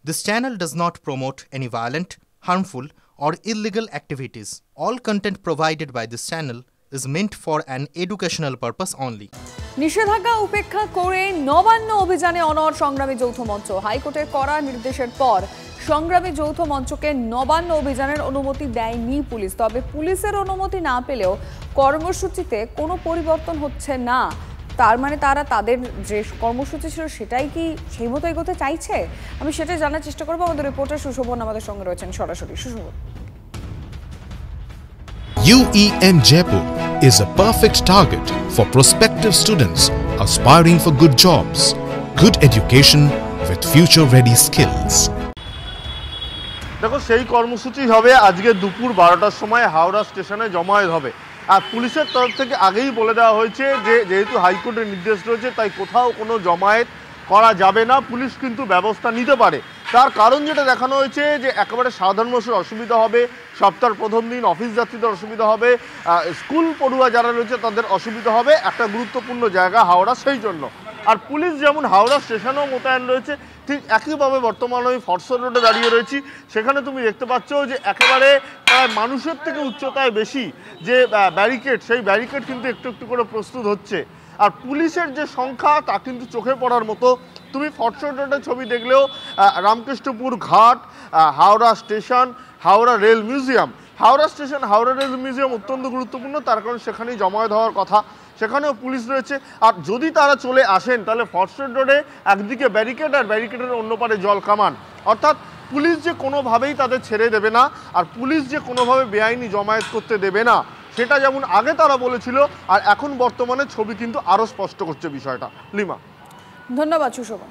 This channel does not promote any violent, harmful, or illegal activities. All content provided by this channel is meant for an educational purpose only. নিষেধাজ্ঞা উপেক্ষা করে নবান্ন অভিযানে অনড় সংগ্রামী যৌথ মঞ্চ। হাইকোর্টের কড়া নির্দেশের পর সংগ্রামী যৌথ মঞ্চকে নবান্ন অভিযানের অনুমতি দেয়নি পুলিশ। তবে পুলিশের অনুমতি না পেলেও কর্মসূচিতে কোনো পরিবর্তন হচ্ছে না। তার মানে তারা তাদের যে কর্মসূচি ছিল সেটাই কি সেই মতো এগোতে চাইছে? আমি সেটাই জানার চেষ্টা করবো। আমাদের রিপোর্টার সুশোভন আমাদের সঙ্গে রয়েছেন সরাসরি। Sushovan. UEM Jaipur is a perfect target for prospective students aspiring for good jobs, good education with future-ready skills. দেখো, সেই কর্মসূচি হবে আজকে দুপুর 12টার সময় হাওড়া স্টেশনে জমায়েত হবে। আর পুলিশের তরফ থেকে আগেই বলে দেওয়া হয়েছে যে যেহেতু হাইকোর্টের নির্দেশ রয়েছে তাই কোথাও কোনো জমায়েত করা যাবে না, পুলিশ কিন্তু ব্যবস্থা নিতে পারে। তার কারণ যেটা দেখানো হয়েছে যে একেবারে সাধারণ মানুষের অসুবিধা হবে, সপ্তাহের প্রথম দিন অফিস যাত্রীদের অসুবিধা হবে, স্কুল পড়ুয়া যারা রয়েছে তাদের অসুবিধা হবে, একটা গুরুত্বপূর্ণ জায়গা হাওড়া, সেই জন্য। আর পুলিশ যেমন হাওড়া স্টেশনেও মোতায়েন রয়েছে, ঠিক একইভাবে বর্তমানে আমি ফরসর রোডে দাঁড়িয়ে রয়েছি। সেখানে তুমি দেখতে পাচ্ছ যে একেবারে প্রায় মানুষের থেকে উচ্চতায় বেশি যে ব্যারিকেড, সেই ব্যারিকেড কিন্তু একটু একটু করে প্রস্তুত হচ্ছে। আর পুলিশের যে সংখ্যা তা কিন্তু চোখে পড়ার মতো। তুমি ফরসর রোডের ছবি দেখলেও রামকৃষ্ণপুর ঘাট, Howrah station, Howrah rail museum, Howrah station, Howrah rail museum অত্যন্ত গুরুত্বপূর্ণ, তার কারণ সেখানেই জমায়েত হওয়ার কথা, সেখানেও পুলিশ রয়েছে। আর যদি তারা চলে আসেন তাহলে ফরসর রোডে একদিকে ব্যারিকেড আর ব্যারিকেডের অন্য পারে জল কামান, অর্থাৎ পুলিশ যে কোনোভাবেই তাদের ছেড়ে দেবে না, আর পুলিশ যে কোনোভাবে বেআইনি জমায়েত করতে দেবে না, সেটা যেমন আগে তারা বলেছিল আর এখন বর্তমানে ছবি কিন্তু আরও স্পষ্ট করছে বিষয়টা। লিমা, ধন্যবাদ সুশোভন।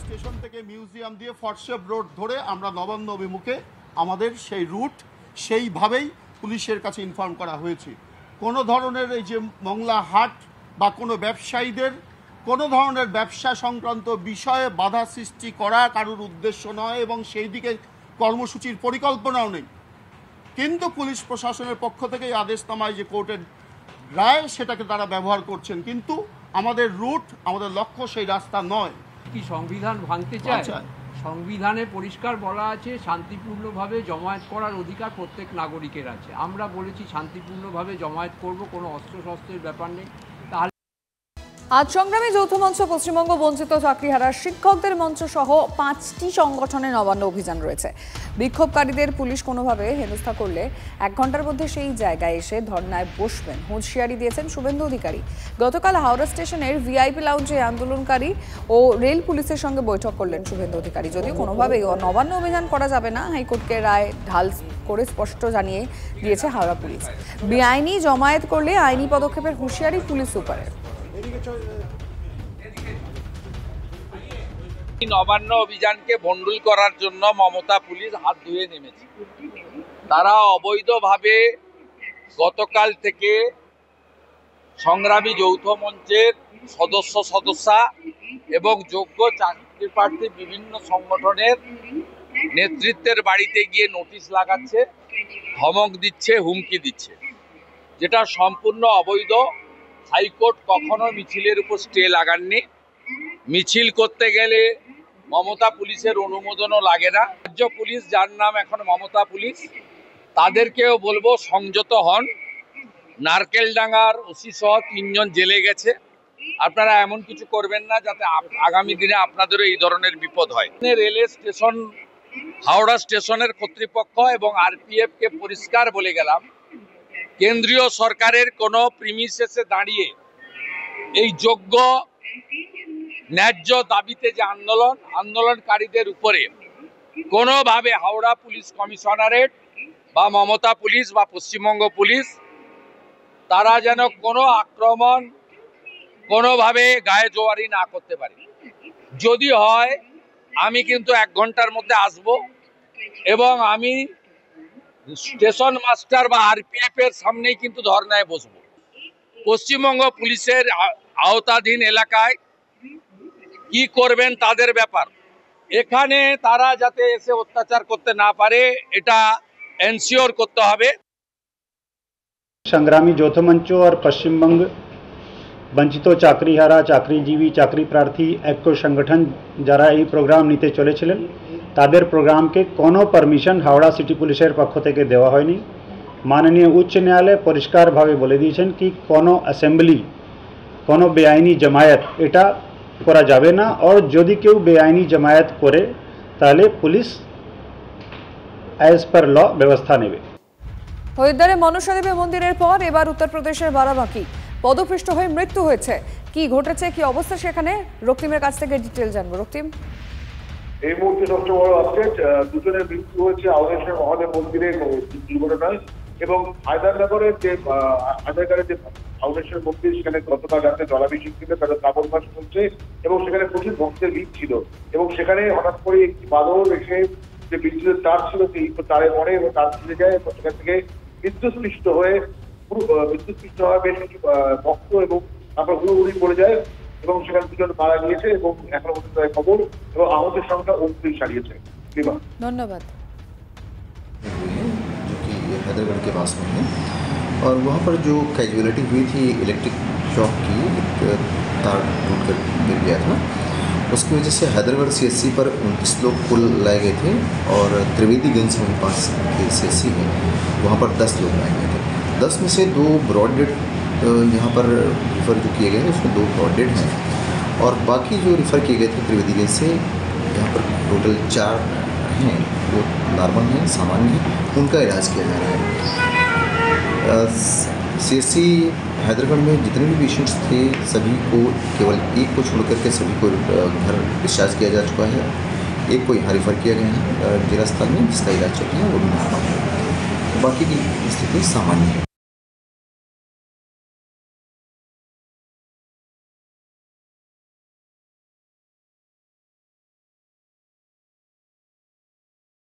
স্টেশন থেকে মিউজিয়াম দিয়ে ফরসর রোড ধরে আমরা নবান্ন অভিমুখে আমাদের সেই রুট সেইভাবেই পুলিশের কাছে ইনফর্ম করা হয়েছে। কোনো ধরনের এই যে মংলা হাট বা কোনো ব্যবসায়ীদের কোনো ধরনের ব্যবসা সংক্রান্ত বিষয়ে বাধা সৃষ্টি করা কারোর উদ্দেশ্য নয় এবং সেই দিকে কর্মসূচির পরিকল্পনাও নেই। কিন্তু পুলিশ প্রশাসনের পক্ষ থেকে এই আদেশনামায় যে কোর্টের রায় সেটাকে তারা ব্যবহার করছেন, কিন্তু আমাদের রুট, আমাদের লক্ষ্য সেই রাস্তা নয়। কি সংবিধান ভাঙতে চায়? সংবিধানে পরিষ্কার বলা আছে শান্তিপূর্ণভাবে জমায়েত করার অধিকার প্রত্যেক নাগরিকের আছে। আমরা বলেছি শান্তিপূর্ণভাবে জমায়েত করব, কোনো অস্ত্রশস্ত্রের ব্যাপার নেই। আজ সংগ্রামী যৌথ মঞ্চ, পশ্চিমবঙ্গ বঞ্চিত চাকরিহারা শিক্ষকদের মঞ্চ সহ 5টি সংগঠনে নবান্ন অভিযান রয়েছে। বিক্ষোভকারীদের পুলিশ কোনোভাবে হেনস্থা করলে 1 ঘন্টার মধ্যে সেই জায়গায় এসে ধর্নায় বসবেন হুঁশিয়ারি দিয়েছেন শুভেন্দু অধিকারী। গতকাল হাওড়া স্টেশনের ভিআইপি লাউঞ্জে আন্দোলনকারী ও রেল পুলিশের সঙ্গে বৈঠক করলেন শুভেন্দু অধিকারী। যদিও কোনোভাবেই নবান্ন অভিযান করা যাবে না, হাইকোর্টকে রায় ঢাল করে স্পষ্ট জানিয়ে দিয়েছে হাওড়া পুলিশ। বেআইনি জমায়েত করলে আইনি পদক্ষেপের হুঁশিয়ারি পুলিশ সুপারের। নবান্ন অভিযানকে ভণ্ডুল করার জন্য মমতা পুলিশ হাত ধুয়ে নেমেছে। তারা অবৈধভাবে গতকাল থেকে সংগ্রামী যৌথ মঞ্চের সদস্যা এবং যোগ্য চাকরি প্রার্থী বিভিন্ন সংগঠনের নেতৃত্বের বাড়িতে গিয়ে নোটিশ লাগাচ্ছে, ধমক দিচ্ছে, হুমকি দিচ্ছে, যেটা সম্পূর্ণ অবৈধ। হাইকোর্ট কখনো মিছিলের উপর স্টে লাগাননি। মিছিল করতে গেলে মমতা পুলিশের অনুমোদনও লাগে না। রাজ্য পুলিশ, যার নাম এখন মমতা পুলিশ, তাদেরকেও বলবো সংযত হন। নারকেলডাঙ্গার ওসি সহ 3 জন জেলে গেছে। আপনারা এমন কিছু করবেন না যাতে আগামী দিনে আপনাদেরও এই ধরনের বিপদ হয়। রেলের স্টেশন, হাওড়া স্টেশনের কর্তৃপক্ষ এবং আরপিএফ কে পরিষ্কার বলে গেলাম, কেন্দ্রীয় সরকারের কোনো প্রিমিসেসে দাঁড়িয়ে এই যোগ্য ন্যায্য দাবিতে যে আন্দোলনকারীদের উপরে কোনোভাবে হাওড়া পুলিশ কমিশনারেট বা মমতা পুলিশ বা পশ্চিমবঙ্গ পুলিশ তারা যেন কোনো আক্রমণ, কোনোভাবে গায়ে জোয়ারি না করতে পারে। যদি হয় আমি কিন্তু 1 ঘন্টার মধ্যে আসব এবং আমি স্টেশন মাস্টার বা আরপিএফ এর সামনেই কিন্তু ধর্নায় বসবো। পশ্চিমবঙ্গ পুলিশের আওতাধীন এলাকায় কি করবেন তাদের ব্যাপার। এখানে তারা যাতে এসে অত্যাচার করতে না পারে এটা এনশিওর করতে হবে। संग्रामी যৌথ মঞ্চ और पश्चिम बंग বঞ্চিত চাকরিহারা, চাকরিজীবী, চাকরি প্রার্থী ঐক্য সংগঠন যারা এই প্রোগ্রাম নিতে চলেছিলেন তাদের প্রোগ্রামকে কোনো পারমিশন হাওড়া সিটি পুলিশের পক্ষ থেকে দেওয়া হয়নি। মাননীয় উচ্চ ন্যায়ালয় পরিষ্কারভাবে বলে দিয়েছেন কি কোনো অ্যাসেম্বলি, কোনো বেআইনি জমায়েত এটা করা যাবে না, আর যদি কেউ বেআইনি জমায়েত করে তাহলে পুলিশ অ্যাজ পার ল ব্যবস্থা নেবে। হরিদ্বারে মনসা দেবী মন্দিরের পর এবার উত্তরপ্রদেশের বারাবাঁকি পদপৃষ্ঠ হয়ে মৃত্যু হয়েছে। কি ঘটেছে, কি অবস্থা সেখানে, রক্তিমের কাছ থেকে ডিটেল জানবো। রক্তিম, এই মুহূর্তে সবচেয়ে বড় আপডেট, দুজনের মৃত্যু হয়েছে আওড়েশ্বর মহাদেব মন্দিরে দুর্ঘটনায় এবং হায়দ্রাবাদের যে আওড়েশ্বর মন্দির সেখানে গতকাল রাতে জলাভিষেক ছিল, তাদের কাপড় মাস চলছে এবং সেখানে প্রচুর ভক্তের ভিড় ছিল এবং সেখানে হঠাৎ করে একটি বাদর এসে যে বিদ্যুতের তার ছিল সেই তারে পড়ে এবং তার ছিঁড়ে যায় এবং সেখান থেকে বিদ্যুৎস্পৃষ্ট হয়ে বেশ কিছু ভক্ত এবং তারপর হুড়োহুড়ি পড়ে যায় এবং সেখানে দুজন মারা গিয়েছে এবং এখনো পর্যন্ত খবর এবং আহতের সংখ্যা 29 ছাড়িয়েছে। ধন্যবাদ। जो कि हैदराबाद के पास में है और वहाँ पर जो कैजुअलिटी हुई थी इलेक्ट्रिक शॉक की, एक तार टूट कर गिर गया था, उसकी वजह से हैदराबाद CSC पर 29 लोग कुल लाए गए थे और त्रिवेदीगंज में 5 CSC है, वहाँ पर 10 लोग लाए गए थे। 10 में से 2 ब्रॉड डेड यहाँ पर रिफ़र जो किए गए हैं उसमें 2 ब्रॉड डेड हैं और बाकी जो रिफ़र किए गए थे त्रिवेदीगंज से यहाँ पर टोटल 4 हैं, वो नॉर्मल हैं, सामान्य हैं, उनका इलाज किया जा रहा है। CSC हैदराबाद में जितने भी पेशेंट्स थे सभी को, केवल एक को छोड़ करके सभी को घर डिस्चार्ज किया जा चुका है। एक को यहाँ रिफ़र किया गया है जिला अस्पताल में, जिसका इलाज चल रहा है, वो भी नॉर्मल है, बाकी की स्थिति सामान्य है।